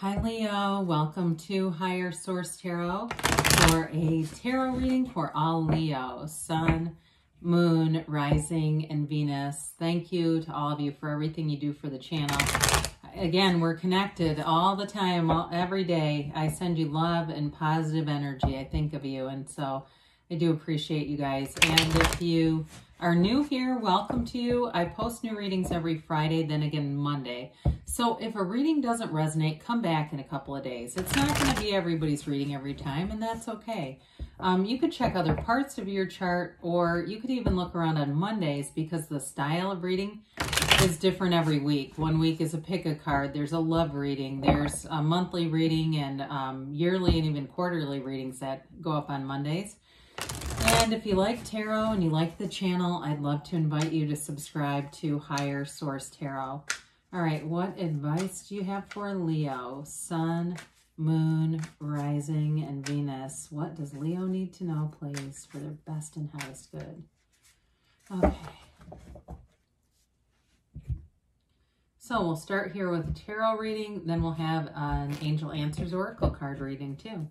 Hi Leo, welcome to Higher Source Tarot for a tarot reading for all Leo, Sun, Moon, Rising, and Venus. Thank you to all of you for everything you do for the channel. Again, we're connected all the time, every day. I send you love and positive energy. I think of you, and so I do appreciate you guys. And if you are new here, welcome to you. I post new readings every Friday, then again Monday. So if a reading doesn't resonate, come back in a couple of days. It's not going to be everybody's reading every time, and that's okay. You could check other parts of your chart, or you could even look around on Mondays because the style of reading is different every week. One week is a pick a card. There's a love reading. There's a monthly reading and yearly and even quarterly readings that go up on Mondays. And if you like tarot and you like the channel, I'd love to invite you to subscribe to Higher Source Tarot. All right, what advice do you have for Leo? Sun, Moon, Rising, and Venus. What does Leo need to know, please, for their best and highest good? Okay. So we'll start here with a tarot reading, then we'll have an Angel Answers Oracle card reading too.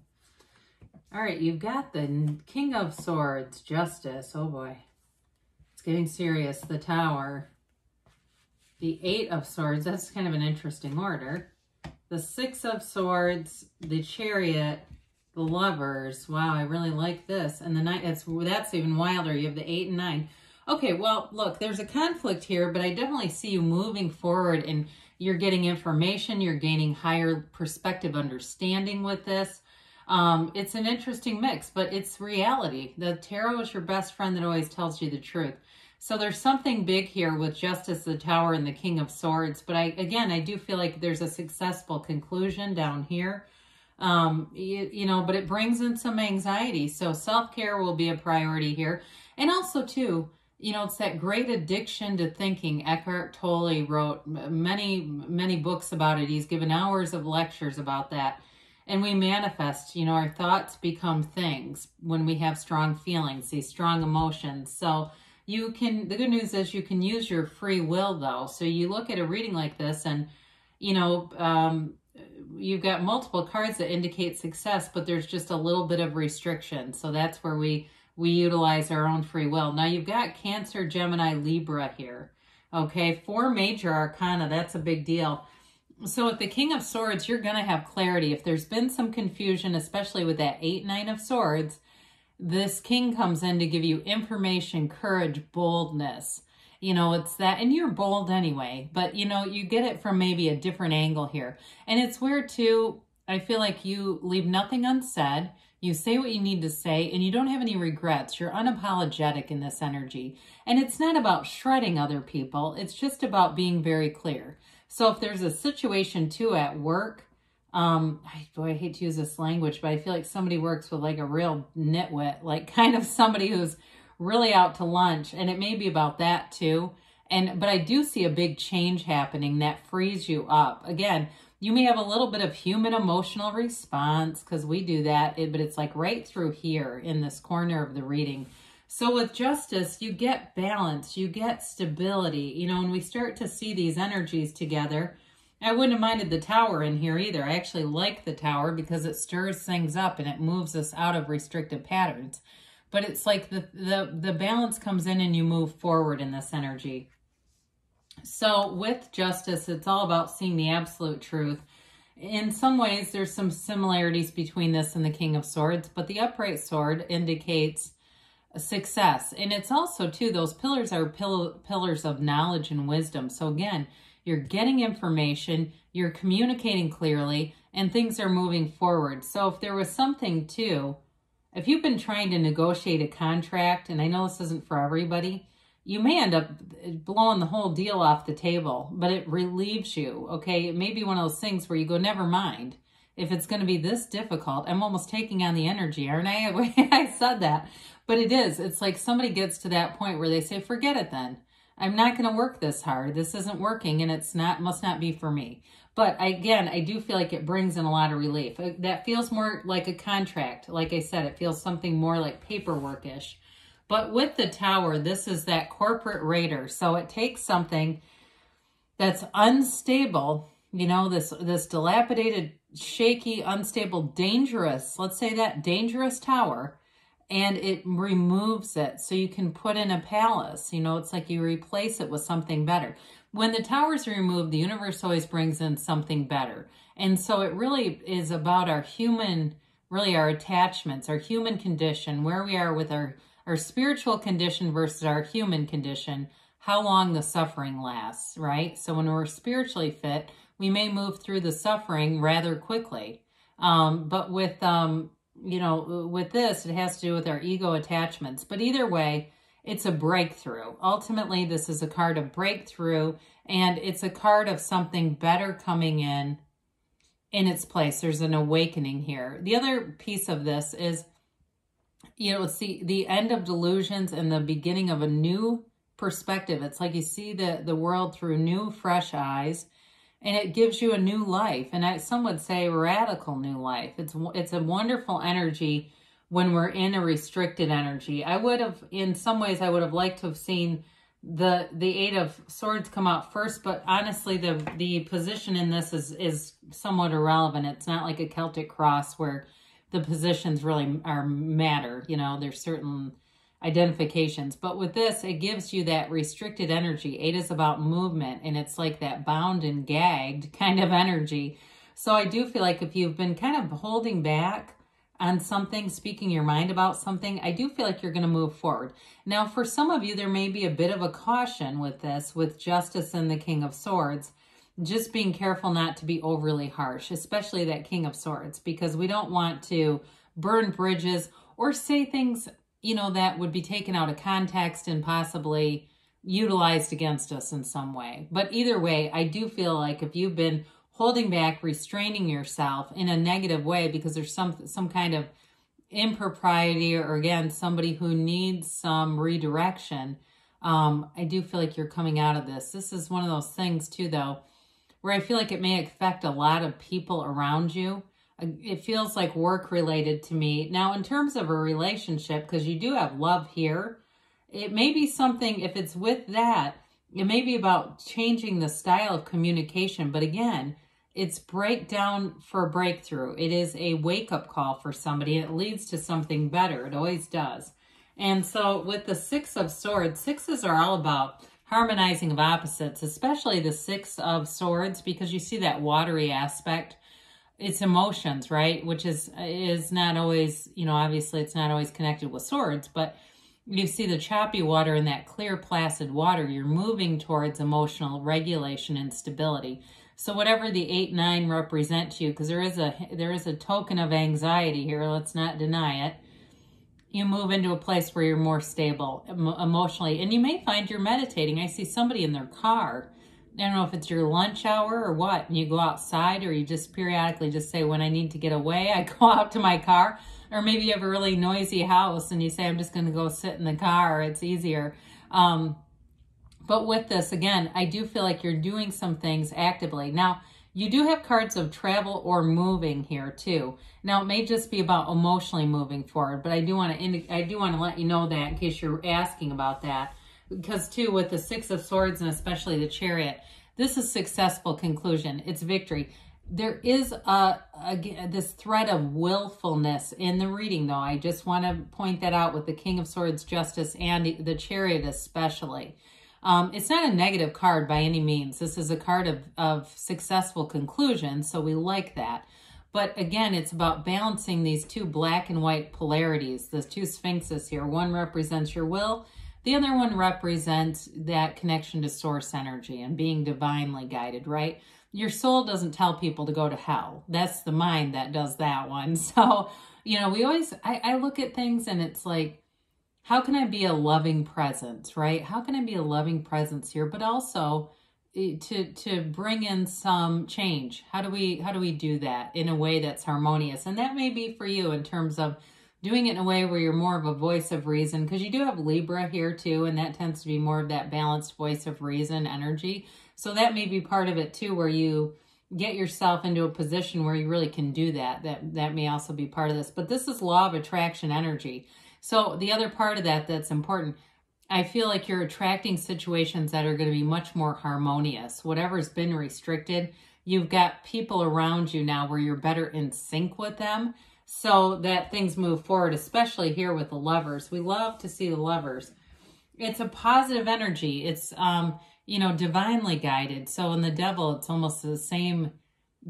All right, you've got the King of Swords, Justice. Oh boy, it's getting serious. The Tower. The Eight of Swords, that's kind of an interesting order. The Six of Swords, the Chariot, the Lovers. Wow, I really like this. And the Nine, that's even wilder. You have the 8 and 9. Okay, well, look, there's a conflict here, but I definitely see you moving forward and you're getting information. You're gaining higher perspective understanding with this. It's an interesting mix, but it's reality. The tarot is your best friend that always tells you the truth. So there's something big here with Justice, the Tower, and the King of Swords. But I do feel like there's a successful conclusion down here. You know, but it brings in some anxiety. So self-care will be a priority here. And also, too, you know, it's that great addiction to thinking. Eckhart Tolle wrote many, many books about it. He's given hours of lectures about that. And we manifest, you know, our thoughts become things when we have strong feelings, these strong emotions. So you can, the good news is you can use your free will though. So you look at a reading like this and, you know, you've got multiple cards that indicate success, but there's just a little bit of restriction. So that's where we utilize our own free will. Now you've got Cancer, Gemini, Libra here. Okay, 4 major arcana, that's a big deal. So with the King of Swords, you're going to have clarity. If there's been some confusion, especially with that 8, 9 of Swords, this King comes in to give you information, courage, boldness. You know, it's that, and you're bold anyway, but you know, you get it from maybe a different angle here. And it's where too, I feel like you leave nothing unsaid. You say what you need to say, and you don't have any regrets. You're unapologetic in this energy. And it's not about shredding other people. It's just about being very clear. So if there's a situation too at work, I hate to use this language, but I feel like somebody works with like a real nitwit, like kind of somebody who's really out to lunch, and it may be about that too. But I do see a big change happening that frees you up. Again, you may have a little bit of human emotional response because we do that, but it's like right through here in this corner of the reading. So with Justice, you get balance, you get stability. You know, when we start to see these energies together, I wouldn't have minded the Tower in here either. I actually like the Tower because it stirs things up and it moves us out of restrictive patterns. But it's like the balance comes in and you move forward in this energy. So with Justice, it's all about seeing the absolute truth. In some ways, there's some similarities between this and the King of Swords, but the upright sword indicates success. And it's also, too, those pillars are pillars of knowledge and wisdom. So again, you're getting information, you're communicating clearly, and things are moving forward. So if there was something, too, if you've been trying to negotiate a contract, and I know this isn't for everybody, you may end up blowing the whole deal off the table, but it relieves you, okay? It may be one of those things where you go, never mind. If it's going to be this difficult, I'm almost taking on the energy, aren't I? I said that, but it is. It's like somebody gets to that point where they say, forget it then. I'm not going to work this hard. This isn't working, and it's not, must not be for me. But again, I do feel like it brings in a lot of relief. That feels more like a contract. Like I said, it feels something more like paperwork-ish. But with the Tower, this is that corporate raider. So it takes something that's unstable you know, this dilapidated, shaky, unstable, dangerous, let's say that, dangerous tower, and it removes it so you can put in a palace. You know, it's like you replace it with something better. When the tower's removed, the universe always brings in something better. And so it really is about our human, really our attachments, our human condition, where we are with our spiritual condition versus our human condition, how long the suffering lasts, right? So when we're spiritually fit, we may move through the suffering rather quickly. But with, you know, with this, it has to do with our ego attachments. But either way, it's a breakthrough. Ultimately, this is a card of breakthrough, and it's a card of something better coming in its place. There's an awakening here. The other piece of this is, you know, it's the end of delusions and the beginning of a new perspective. It's like you see the world through new, fresh eyes, and it gives you a new life. And some would say radical new life. It's a wonderful energy when we're in a restricted energy. I would have, in some ways, I would have liked to have seen the Eight of Swords come out first, but honestly, the position in this is somewhat irrelevant. It's not like a Celtic cross where the positions really matter. You know, there's certain identifications. But with this, it gives you that restricted energy. Eight is about movement, and it's like that bound and gagged kind of energy. So I do feel like if you've been kind of holding back on something, speaking your mind about something, I do feel like you're going to move forward. Now, for some of you, there may be a bit of a caution with this, with Justice and the King of Swords. Just being careful not to be overly harsh, especially that King of Swords, because we don't want to burn bridges or say things, you know, that would be taken out of context and possibly utilized against us in some way. But either way, I do feel like if you've been holding back, restraining yourself in a negative way because there's some kind of impropriety, or again, somebody who needs some redirection, I do feel like you're coming out of this. This is one of those things too, though, where I feel like it may affect a lot of people around you. It feels like work related to me. Now, in terms of a relationship, because you do have love here, it may be something, if it's with that, it may be about changing the style of communication. But again, it's breakdown for breakthrough. It is a wake-up call for somebody. It leads to something better. It always does. And so with the Six of Swords, sixes are all about harmonizing of opposites, especially the Six of Swords, because you see that watery aspect. It's emotions, right? Which is not always, you know, obviously it's not always connected with swords, but you see the choppy water and that clear, placid water. You're moving towards emotional regulation and stability. So whatever the 8, 9 represent to you, because there is a token of anxiety here, let's not deny it. You move into a place where you're more stable emotionally, and you may find you're meditating. I see somebody in their car. I don't know if it's your lunch hour or what, and you go outside, or you just periodically just say, when I need to get away, I go out to my car. Or maybe you have a really noisy house and you say, I'm just going to go sit in the car. It's easier. But with this, again, I do feel like you're doing some things actively. Now, you do have cards of travel or moving here too. Now, it may just be about emotionally moving forward, but I do want to let you know that in case you're asking about that. Because too, with the Six of Swords and especially the Chariot, this is successful conclusion. It's victory. There is this thread of willfulness in the reading, though. I just want to point that out with the King of Swords, Justice, and the Chariot especially. It's not a negative card by any means. This is a card of successful conclusion, so we like that. But again, it's about balancing these two black and white polarities, the two sphinxes here. One represents your will. The other one represents that connection to source energy and being divinely guided, right? Your soul doesn't tell people to go to hell. That's the mind that does that one. So, you know, I look at things and it's like, how can I be a loving presence, right? How can I be a loving presence here? But also to bring in some change. How do we do that in a way that's harmonious? And that may be for you in terms of doing it in a way where you're more of a voice of reason, because you do have Libra here too, and that tends to be more of that balanced voice of reason energy. So that may be part of it too, where you get yourself into a position where you really can do that. That may also be part of this. But this is law of attraction energy. So the other part of that that's important, I feel like you're attracting situations that are going to be much more harmonious. Whatever's been restricted, you've got people around you now where you're better in sync with them so that things move forward, especially here with the Lovers. We love to see the Lovers. It's a positive energy. It's, you know, divinely guided. So in the Devil, it's almost the same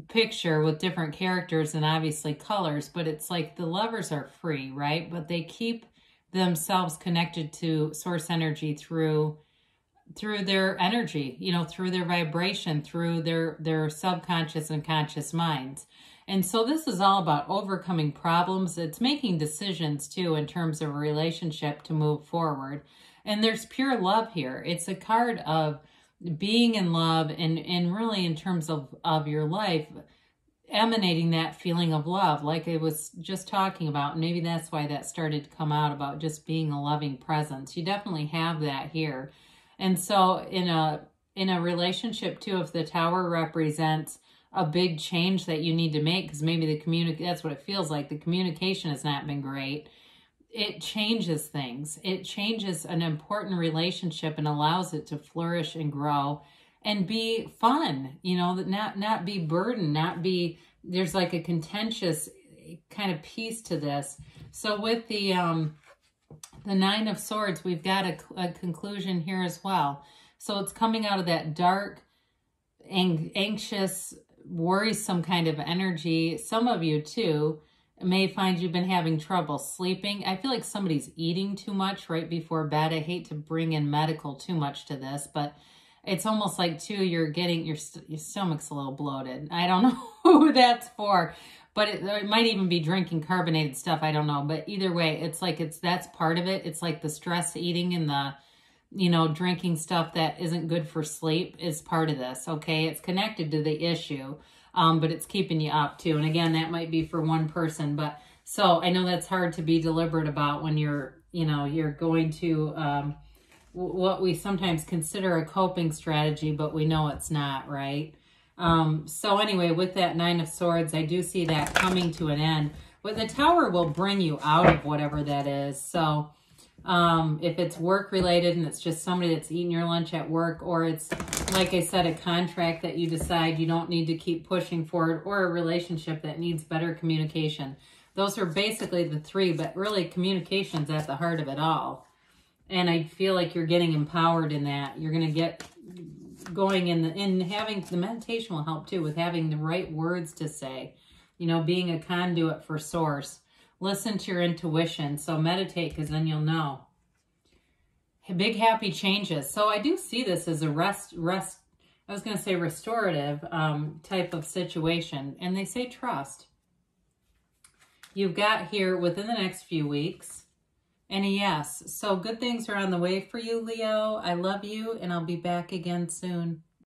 picture with different characters and obviously colors, but it's like the Lovers are free, right? But they keep themselves connected to source energy through their energy, you know, through their vibration, through their subconscious and conscious minds. And so this is all about overcoming problems. It's making decisions too in terms of a relationship to move forward. And there's pure love here. It's a card of being in love and really in terms of your life, emanating that feeling of love, like I was just talking about. Maybe that's why that started to come out about just being a loving presence. You definitely have that here. And so in a relationship too, if the Tower represents a big change that you need to make, because maybe that's what it feels like. The communication has not been great. It changes things. It changes an important relationship and allows it to flourish and grow and be fun, you know, not be burdened, there's like a contentious kind of piece to this. So with the Nine of Swords, we've got a conclusion here as well. So it's coming out of that dark, anxious, worrisome kind of energy. Some of you too may find you've been having trouble sleeping. I feel like somebody's eating too much right before bed. I hate to bring in medical too much to this, but it's almost like too, you're getting, your stomach's a little bloated. I don't know who that's for, but it might even be drinking carbonated stuff. I don't know. But either way, it's like, that's part of it. It's like the stress eating and the, you know, drinking stuff that isn't good for sleep is part of this. Okay. It's connected to the issue. But it's keeping you up too. And again, that might be for one person, but so I know that's hard to be deliberate about when you're, you know, you're going to, what we sometimes consider a coping strategy, but we know it's not, right? So anyway, with that Nine of Swords, I do see that coming to an end. But the Tower will bring you out of whatever that is. So if it's work related and it's just somebody that's eating your lunch at work, or it's, like I said, a contract that you decide you don't need to keep pushing forward, or a relationship that needs better communication. Those are basically the three, but really communication's at the heart of it all. And I feel like you're getting empowered in that. You're going to get going in having, the meditation will help too with having the right words to say, you know, being a conduit for source. Listen to your intuition. So meditate, because then you'll know. Big happy changes. So I do see this as a I was going to say restorative type of situation. And they say trust. You've got here within the next few weeks and a yes. So good things are on the way for you, Leo. I love you, and I'll be back again soon.